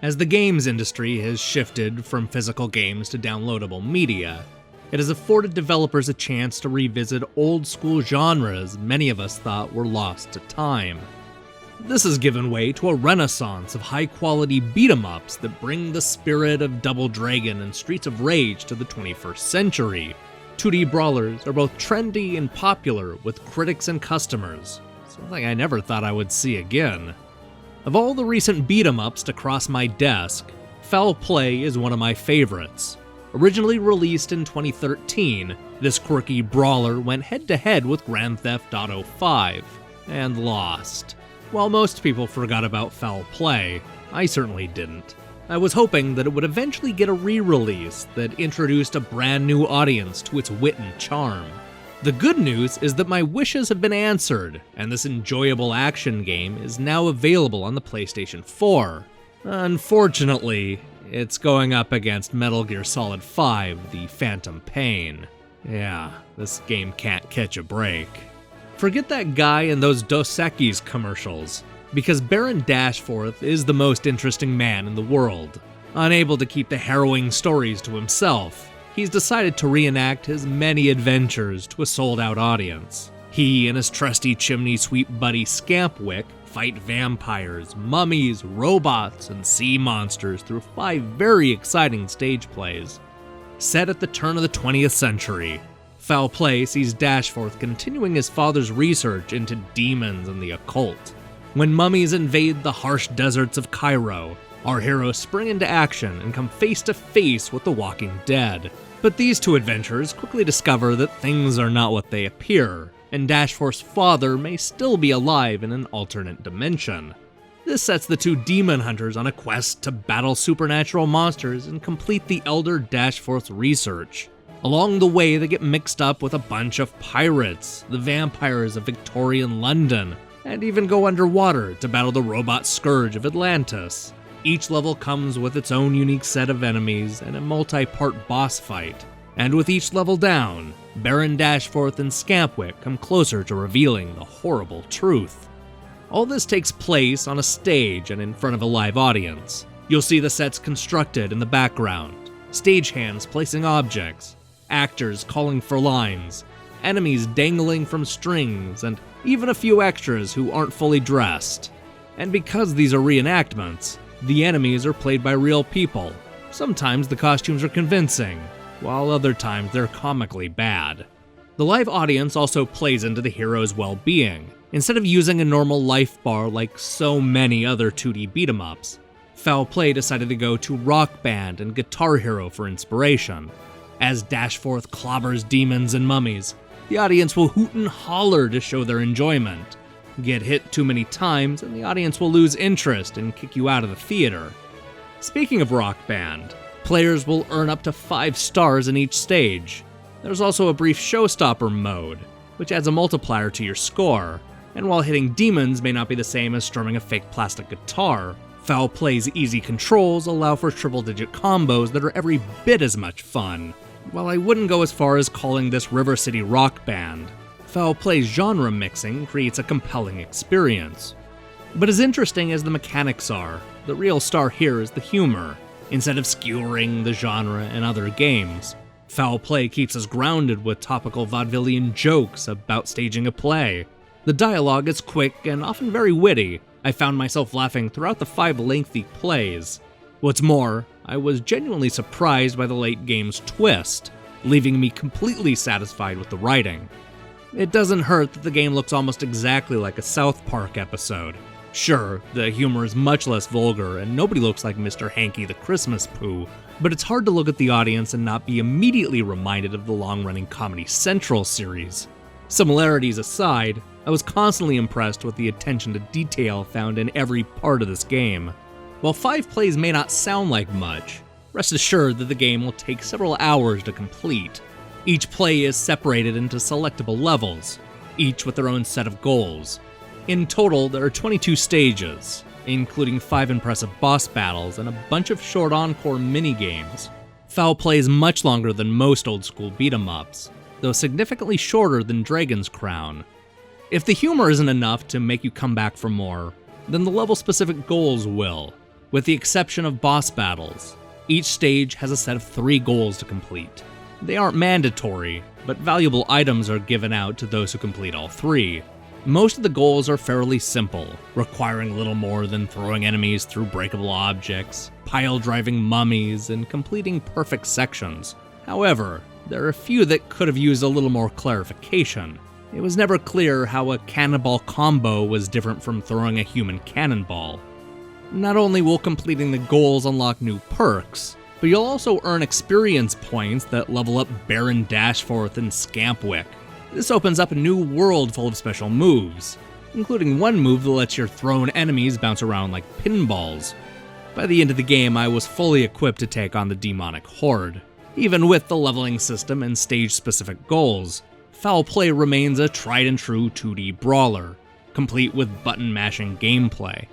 As the games industry has shifted from physical games to downloadable media, it has afforded developers a chance to revisit old-school genres many of us thought were lost to time. This has given way to a renaissance of high-quality beat-em-ups that bring the spirit of Double Dragon and Streets of Rage to the 21st century. 2D brawlers are both trendy and popular with critics and customers, something I never thought I would see again. Of all the recent beat-em-ups to cross my desk, Foul Play is one of my favorites. Originally released in 2013, this quirky brawler went head-to-head with Grand Theft Auto V, and lost. While most people forgot about Foul Play, I certainly didn't. I was hoping that it would eventually get a re-release that introduced a brand new audience to its wit and charm. The good news is that my wishes have been answered, and this enjoyable action game is now available on the PlayStation 4. Unfortunately, it's going up against Metal Gear Solid 5, The Phantom Pain. Yeah, this game can't catch a break. Forget that guy in those Dos Equis commercials, because Baron Dashforth is the most interesting man in the world. Unable to keep the harrowing stories to himself, he's decided to reenact his many adventures to a sold-out audience. He and his trusty chimney sweep buddy Scampwick fight vampires, mummies, robots, and sea monsters through 5 very exciting stage plays. Set at the turn of the 20th century, Foul Play sees Dashforth continuing his father's research into demons and the occult. When mummies invade the harsh deserts of Cairo, our heroes spring into action and come face to face with the walking dead. But these two adventurers quickly discover that things are not what they appear, and Dashforth's father may still be alive in an alternate dimension. This sets the two demon hunters on a quest to battle supernatural monsters and complete the elder Dashforth's research. Along the way, they get mixed up with a bunch of pirates, the vampires of Victorian London, and even go underwater to battle the robot scourge of Atlantis. Each level comes with its own unique set of enemies and a multi-part boss fight. And with each level down, Baron Dashforth and Scampwick come closer to revealing the horrible truth. All this takes place on a stage and in front of a live audience. You'll see the sets constructed in the background, stagehands placing objects, actors calling for lines, enemies dangling from strings, and even a few extras who aren't fully dressed. And because these are reenactments, the enemies are played by real people. Sometimes the costumes are convincing, while other times they're comically bad. The live audience also plays into the hero's well-being. Instead of using a normal life bar like so many other 2D beat-em-ups, Foul Play decided to go to Rock Band and Guitar Hero for inspiration. As Dashforth clobbers demons and mummies, the audience will hoot and holler to show their enjoyment. Get hit too many times and the audience will lose interest and kick you out of the theater. Speaking of Rock Band, players will earn up to 5 stars in each stage. There's also a brief showstopper mode, which adds a multiplier to your score, and while hitting demons may not be the same as strumming a fake plastic guitar, Foul Play's easy controls allow for triple-digit combos that are every bit as much fun. While I wouldn't go as far as calling this River City Rock Band, Foul Play's genre mixing creates a compelling experience. But as interesting as the mechanics are, the real star here is the humor. Instead of skewering the genre in other games, Foul Play keeps us grounded with topical vaudevillian jokes about staging a play. The dialogue is quick and often very witty. I found myself laughing throughout the 5 lengthy plays. What's more, I was genuinely surprised by the late game's twist, leaving me completely satisfied with the writing. It doesn't hurt that the game looks almost exactly like a South Park episode. Sure, the humor is much less vulgar and nobody looks like Mr. Hanky the Christmas Pooh, but it's hard to look at the audience and not be immediately reminded of the long-running Comedy Central series. Similarities aside, I was constantly impressed with the attention to detail found in every part of this game. While 5 plays may not sound like much, rest assured that the game will take several hours to complete. Each play is separated into selectable levels, each with their own set of goals. In total, there are 22 stages, including 5 impressive boss battles and a bunch of short encore mini-games. Foul Play is much longer than most old-school beat-em-ups, though significantly shorter than Dragon's Crown. If the humor isn't enough to make you come back for more, then the level-specific goals will. With the exception of boss battles, each stage has a set of 3 goals to complete. They aren't mandatory, but valuable items are given out to those who complete all 3. Most of the goals are fairly simple, requiring little more than throwing enemies through breakable objects, pile-driving mummies, and completing perfect sections. However, there are a few that could have used a little more clarification. It was never clear how a cannonball combo was different from throwing a human cannonball. Not only will completing the goals unlock new perks, but you'll also earn experience points that level up Baron Dashforth and Scampwick. This opens up a new world full of special moves, including one move that lets your thrown enemies bounce around like pinballs. By the end of the game, I was fully equipped to take on the demonic horde. Even with the leveling system and stage-specific goals, Foul Play remains a tried-and-true 2D brawler, complete with button-mashing gameplay.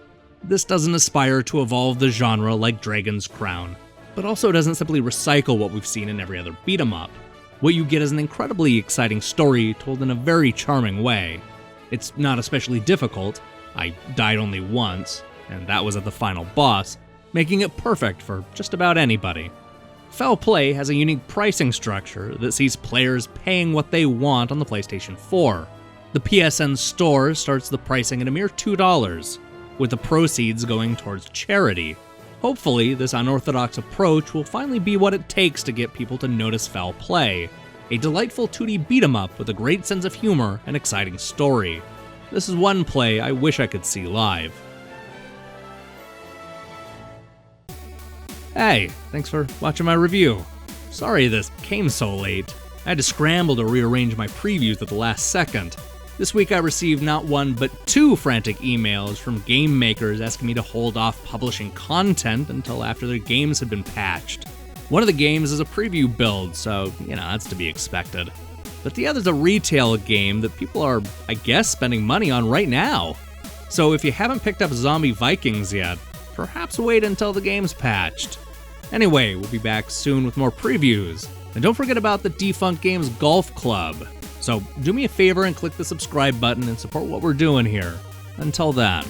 This doesn't aspire to evolve the genre like Dragon's Crown, but also doesn't simply recycle what we've seen in every other beat-em-up. What you get is an incredibly exciting story told in a very charming way. It's not especially difficult. I died only once, and that was at the final boss, making it perfect for just about anybody. Foul Play has a unique pricing structure that sees players paying what they want on the PlayStation 4. The PSN store starts the pricing at a mere $2, with the proceeds going towards charity. Hopefully, this unorthodox approach will finally be what it takes to get people to notice Foul Play, a delightful 2D beat-em-up with a great sense of humor and exciting story. This is one play I wish I could see live. Hey, thanks for watching my review. Sorry this came so late. I had to scramble to rearrange my previews at the last second. This week I received not one but 2 frantic emails from game makers asking me to hold off publishing content until after their games had been patched. One of the games is a preview build, so, that's to be expected. But the other's a retail game that people are, I guess, spending money on right now. So if you haven't picked up Zombie Vikings yet, perhaps wait until the game's patched. Anyway, we'll be back soon with more previews. And don't forget about the Defunct Games Golf Club. So do me a favor and click the subscribe button and support what we're doing here. Until then.